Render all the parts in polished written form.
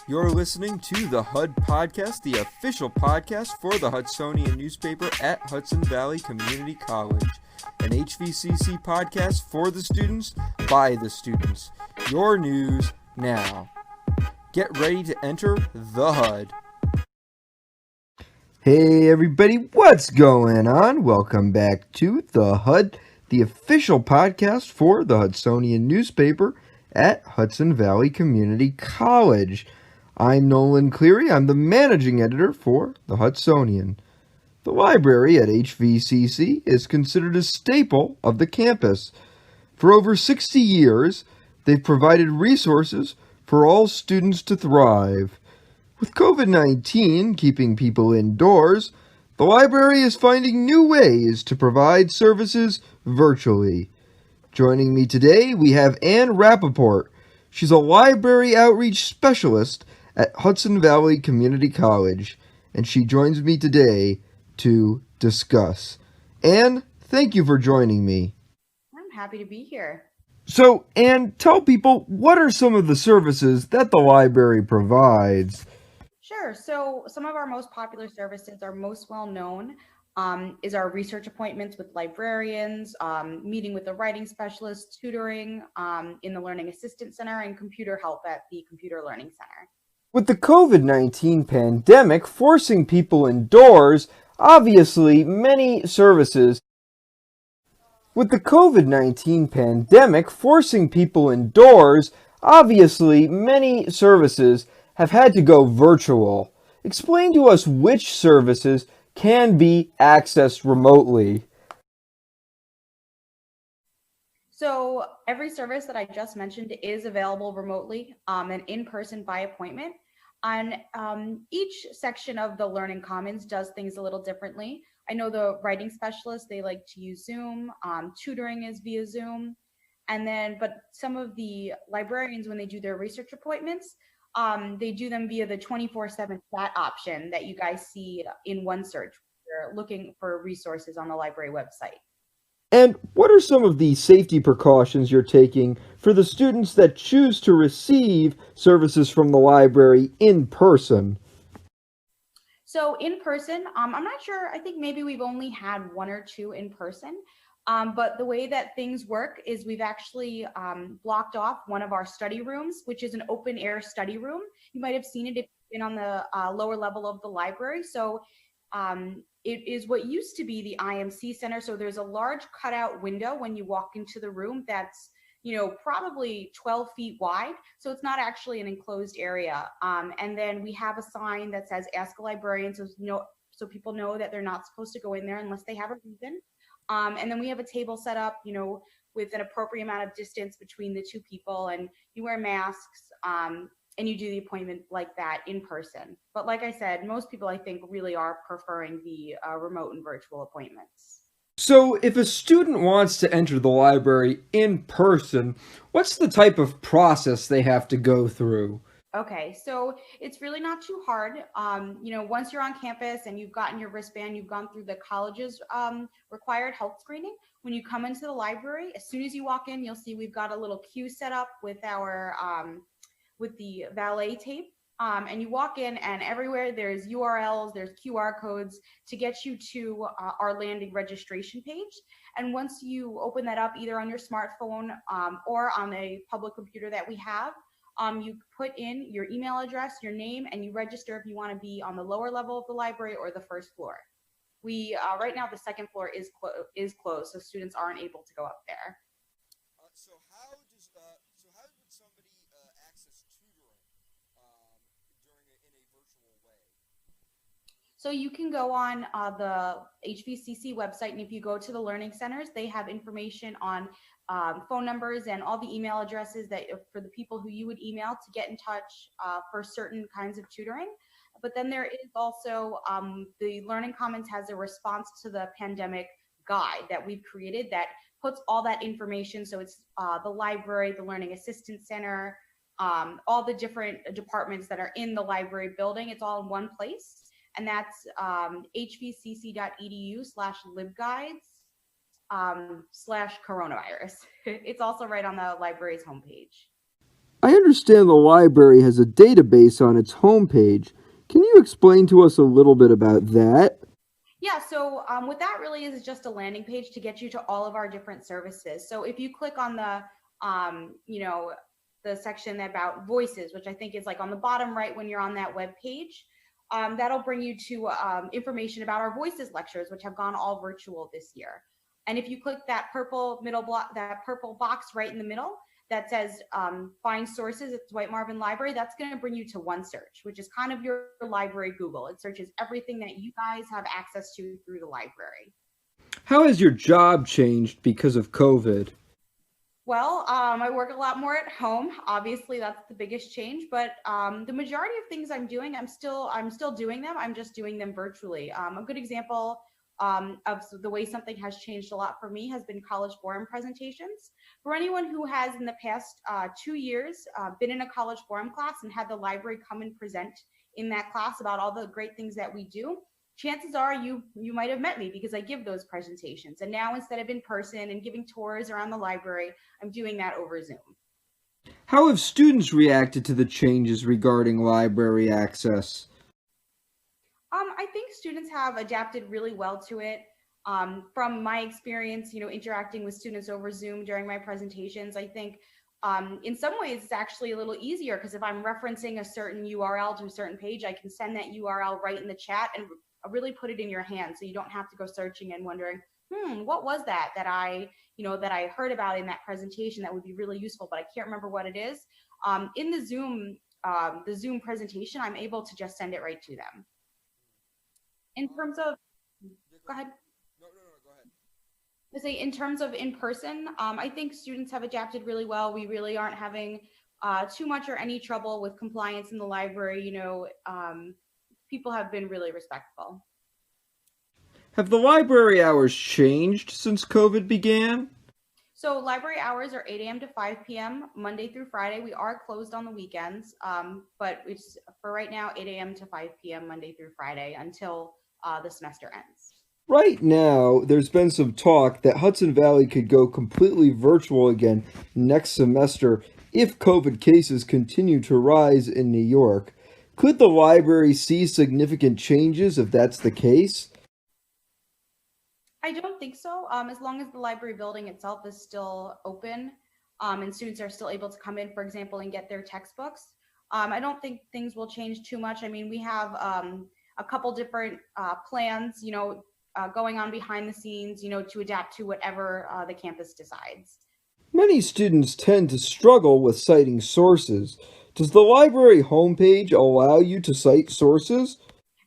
You're listening to the HUD Podcast, the official podcast for the Hudsonian newspaper at Hudson Valley Community College. An HVCC podcast for the students, by the students. Your news now. Get ready to enter the HUD. Hey everybody, what's going on? Welcome back to the HUD, the official podcast for the Hudsonian newspaper at Hudson Valley Community College. I'm Nolan Cleary. I'm the managing editor for the Hudsonian. The library at HVCC is considered a staple of the campus. For over 60 years, they've provided resources for all students to thrive. With COVID-19 keeping people indoors, the library is finding new ways to provide services virtually. Joining me today, we have Anne Rappaport. She's a library outreach specialist at Hudson Valley Community College, and she joins me today to discuss. Anne, thank you for joining me. I'm happy to be here. So, Anne, tell people, what are some of the services that the library provides? Sure. So some of our most popular services, our most well-known, is our research appointments with librarians, meeting with a writing specialist, tutoring in the Learning Assistance Center, and computer help at the Computer Learning Center. With the COVID-19 pandemic forcing people indoors, obviously many services have had to go virtual. Explain to us which services can be accessed remotely. So every service that I just mentioned is available remotely and in person by appointment. And each section of the Learning Commons does things a little differently. I know the writing specialists, they like to use Zoom. Tutoring is via Zoom. But some of the librarians, when they do their research appointments, they do them via the 24/7 chat option that you guys see in OneSearch. You're looking for resources on the library website. And what are some of the safety precautions you're taking for the students that choose to receive services from the library in person? So in person, I'm not sure, I think maybe we've only had one or two in person. But the way that things work is we've actually blocked off one of our study rooms, which is an open air study room. You might have seen it if you've been on the lower level of the library. So it is what used to be the IMC Center. So there's a large cutout window when you walk into the room that's, probably 12 feet wide. So it's not actually an enclosed area. And then we have a sign that says "Ask a Librarian," so people know that they're not supposed to go in there unless they have a reason. And then we have a table set up, with an appropriate amount of distance between the two people, and you wear masks, and you do the appointment like that in person. But like I said, most people, I think, really are preferring the remote and virtual appointments. So, if a student wants to enter the library in person, what's the type of process they have to go through? Okay, so it's really not too hard. Once you're on campus and you've gotten your wristband, you've gone through the college's required health screening. When you come into the library, as soon as you walk in, you'll see we've got a little queue set up with our with the valet tape. And you walk in, and everywhere there's URLs, there's QR codes to get you to our landing registration page. And once you open that up, either on your smartphone or on a public computer that we have, you put in your email address, your name, and you register if you want to be on the lower level of the library or the first floor. We right now the second floor is closed, so students aren't able to go up there. So how would somebody access tutoring in a virtual way? So you can go on the HVCC website, and if you go to the learning centers, they have information on phone numbers and all the email addresses that for the people who you would email to get in touch for certain kinds of tutoring. But then there is also the Learning Commons has a response to the pandemic guide that we've created that puts all that information. So it's the library, the Learning Assistance Center, all the different departments that are in the library building. It's all in one place. And that's hvcc.edu/libguides/coronavirus. It's also right on the library's homepage. I understand the library has a database on its homepage. Can you explain to us a little bit about that? Yeah, so what that really is just a landing page to get you to all of our different services. So if you click on the section about voices, which I think is like on the bottom right when you're on that web page, that'll bring you to information about our voices lectures, which have gone all virtual this year. And if you click that purple middle block, that purple box right in the middle that says find sources, it's White Marvin Library, that's going to bring you to one search, which is kind of your library Google. It searches everything that you guys have access to through the library. How has your job changed because of COVID? Well, I work a lot more at home. Obviously, that's the biggest change. But the majority of things I'm doing, I'm still doing them. I'm just doing them virtually. A good example of the way something has changed a lot for me has been college forum presentations. For anyone who has in the past 2 years been in a college forum class and had the library come and present in that class about all the great things that we do, chances are you might have met me because I give those presentations. And now instead of in person and giving tours around the library, I'm doing that over Zoom. How have students reacted to the changes regarding library access? I think students have adapted really well to it. From my experience, interacting with students over Zoom during my presentations, I think in some ways it's actually a little easier because if I'm referencing a certain URL to a certain page, I can send that URL right in the chat and really put it in your hand, so you don't have to go searching and wondering, what was that I heard about in that presentation that would be really useful, but I can't remember what it is. In the Zoom presentation, I'm able to just send it right to them. In terms of, go ahead. No, go ahead. I say in terms of in person, I think students have adapted really well. We really aren't having too much or any trouble with compliance in the library. People have been really respectful. Have the library hours changed since COVID began? So library hours are 8 a.m. to 5 p.m. Monday through Friday. We are closed on the weekends, but it's for right now 8 a.m. to 5 p.m. Monday through Friday until the semester ends. Right now, there's been some talk that Hudson Valley could go completely virtual again next semester if COVID cases continue to rise in New York. Could the library see significant changes if that's the case? I don't think so. As long as the library building itself is still open and students are still able to come in, for example, and get their textbooks, I don't think things will change too much. I mean, we have a couple different plans, going on behind the scenes, to adapt to whatever the campus decides. Many students tend to struggle with citing sources. Does the library homepage allow you to cite sources?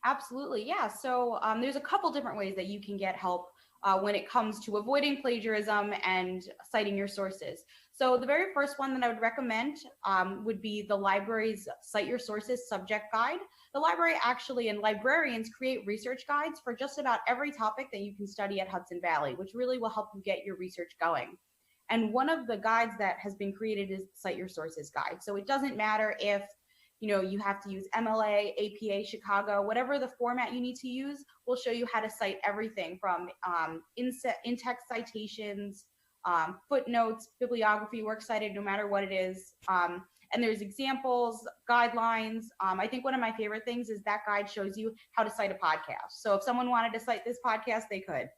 Absolutely, yeah. So there's a couple different ways that you can get help when it comes to avoiding plagiarism and citing your sources. So the very first one that I would recommend would be the library's Cite Your Sources subject guide. The library actually and librarians create research guides for just about every topic that you can study at Hudson Valley, which really will help you get your research going. And one of the guides that has been created is Cite Your Sources guide. So it doesn't matter if you have to use MLA, APA, Chicago, whatever the format you need to use, we'll show you how to cite everything from in-text citations, footnotes, bibliography, works cited, no matter what it is. And there's examples, guidelines. I think one of my favorite things is that guide shows you how to cite a podcast. So if someone wanted to cite this podcast, they could.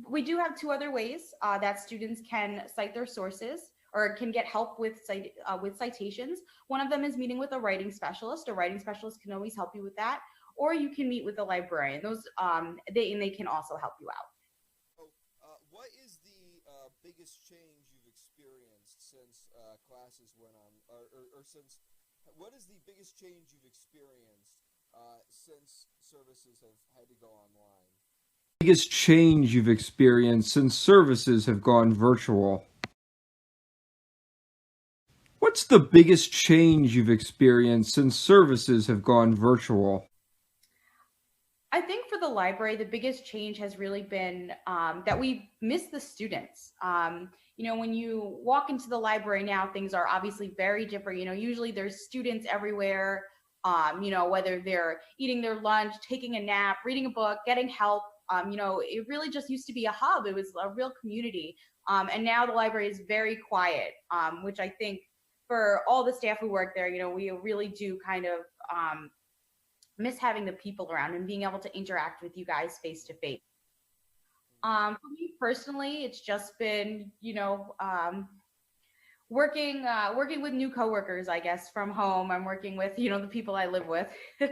We do have two other ways that students can cite their sources or can get help with citations. One of them is meeting with a writing specialist. A writing specialist can always help you with that, or you can meet with a librarian. Those they can also help you out. What is the biggest change you've experienced since classes went on, what is the biggest change you've experienced since services have had to go online? Biggest change you've experienced since services have gone virtual? What's the biggest change you've experienced since services have gone virtual? I think for the library, the biggest change has really been that we miss the students. When you walk into the library now, things are obviously very different. Usually there's students everywhere, whether they're eating their lunch, taking a nap, reading a book, getting help. It really just used to be a hub. It was a real community. And now the library is very quiet, which I think for all the staff who work there, we really do kind of miss having the people around and being able to interact with you guys face to face. For me personally, it's just been, working with new coworkers, I guess, from home. I'm working with, the people I live with. Now,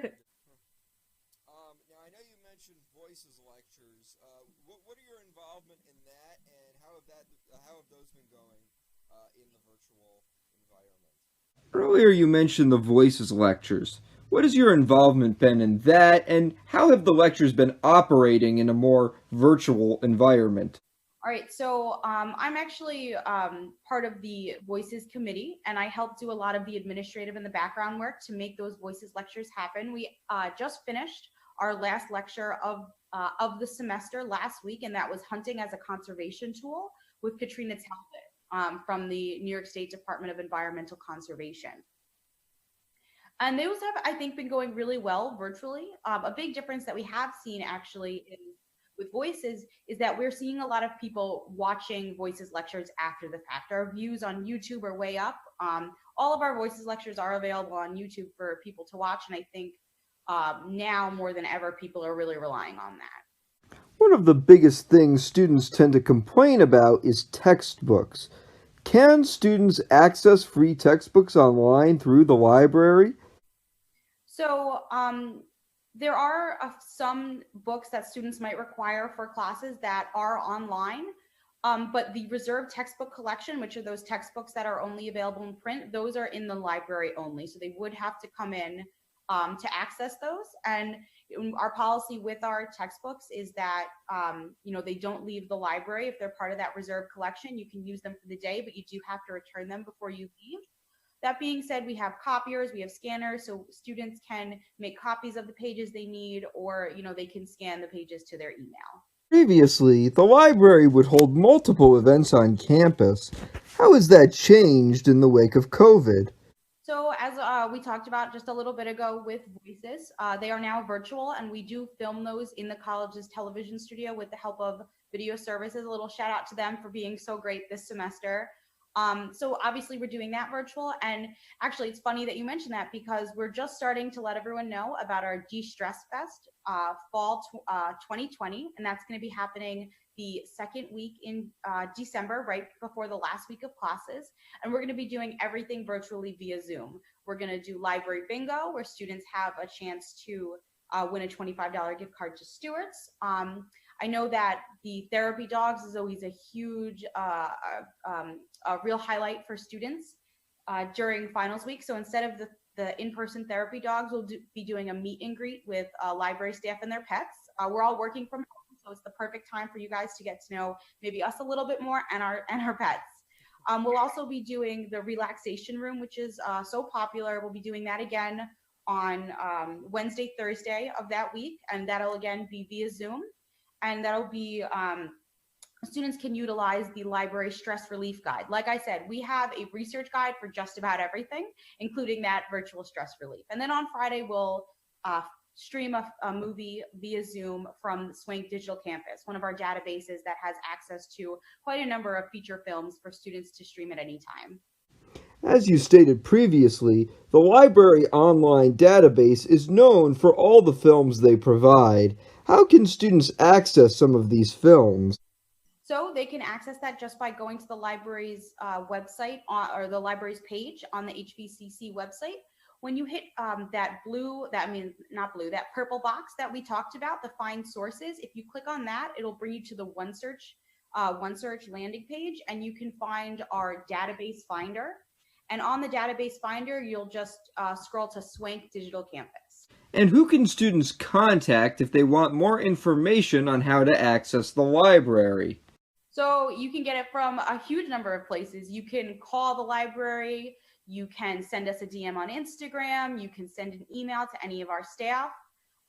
I know you mentioned voices lectures. What are your involvement in that, and how have those been going in the virtual environment? Earlier you mentioned the voices lectures. What has your involvement been in that, and how have the lectures been operating in a more virtual environment? All right, so I'm actually part of the Voices Committee, and I help do a lot of the administrative and the background work to make those Voices lectures happen. We just finished our last lecture of the semester last week, and that was hunting as a conservation tool with Katrina Talbot from the New York State Department of Environmental Conservation. And those have, I think, been going really well virtually. A big difference that we have seen actually with Voices is that we're seeing a lot of people watching Voices lectures after the fact. Our views on YouTube are way up. All of our Voices lectures are available on YouTube for people to watch, and I think now more than ever, people are really relying on that. One of the biggest things students tend to complain about is textbooks. Can students access free textbooks online through the library? So there are some books that students might require for classes that are online, but the reserved textbook collection, which are those textbooks that are only available in print, those are in the library only. So they would have to come in to access those. And our policy with our textbooks is that, they don't leave the library. If they're part of that reserved collection, you can use them for the day, but you do have to return them before you leave. That being said, we have copiers, we have scanners, so students can make copies of the pages they need, or, they can scan the pages to their email. Previously, the library would hold multiple events on campus. How has that changed in the wake of COVID? So as we talked about just a little bit ago with Voices, they are now virtual, and we do film those in the college's television studio with the help of video services. A little shout out to them for being so great this semester. So obviously we're doing that virtual, and actually it's funny that you mentioned that because we're just starting to let everyone know about our De-Stress Fest fall 2020, and that's going to be happening the second week in December, right before the last week of classes, and we're going to be doing everything virtually via Zoom. We're going to do library bingo, where students have a chance to win a $25 gift card to Stewart's. I know that the therapy dogs is always a huge, a real highlight for students during finals week. So instead of the in-person therapy dogs, we'll be doing a meet and greet with library staff and their pets. We're all working from home, so it's the perfect time for you guys to get to know maybe us a little bit more and our pets. We'll also be doing the relaxation room, which is so popular. We'll be doing that again on Wednesday, Thursday of that week, and that'll again be via Zoom. And that'll be, students can utilize the library stress relief guide. Like I said, we have a research guide for just about everything, including that virtual stress relief. And then on Friday, we'll stream a movie via Zoom from Swank Digital Campus, one of our databases that has access to quite a number of feature films for students to stream at any time. As you stated previously, the library online database is known for all the films they provide. How can students access some of these films? So they can access that just by going to the library's website or the library's page on the HVCC website. When you hit that purple box that we talked about, the find sources, if you click on that, it'll bring you to the OneSearch landing page, and you can find our database finder. And on the database finder, you'll just scroll to Swank Digital Campus. And who can students contact if they want more information on how to access the library? So you can get it from a huge number of places. You can call the library, you can send us a DM on Instagram, you can send an email to any of our staff.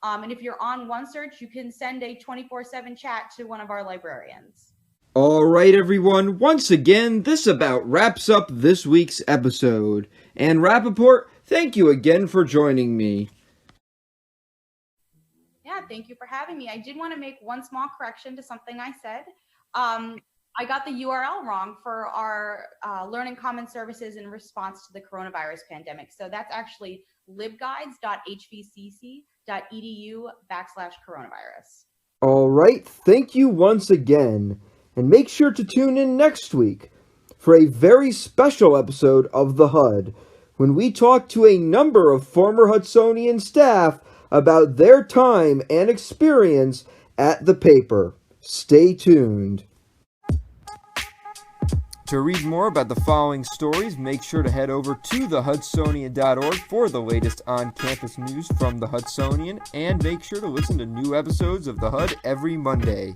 And if you're on OneSearch, you can send a 24/7 chat to one of our librarians. All right, everyone. Once again, this about wraps up this week's episode. Anne Rappaport, thank you again for joining me. Yeah, thank you for having me. I did want to make one small correction to something I said. I got the URL wrong for our Learning Commons Services in response to the coronavirus pandemic. So that's actually libguides.hvcc.edu/coronavirus. All right, thank you once again, and make sure to tune in next week for a very special episode of The HUD, when we talk to a number of former Hudsonian staff about their time and experience at the paper. Stay tuned. To read more about the following stories, make sure to head over to thehudsonian.org for the latest on-campus news from the Hudsonian, and make sure to listen to new episodes of The HUD every Monday.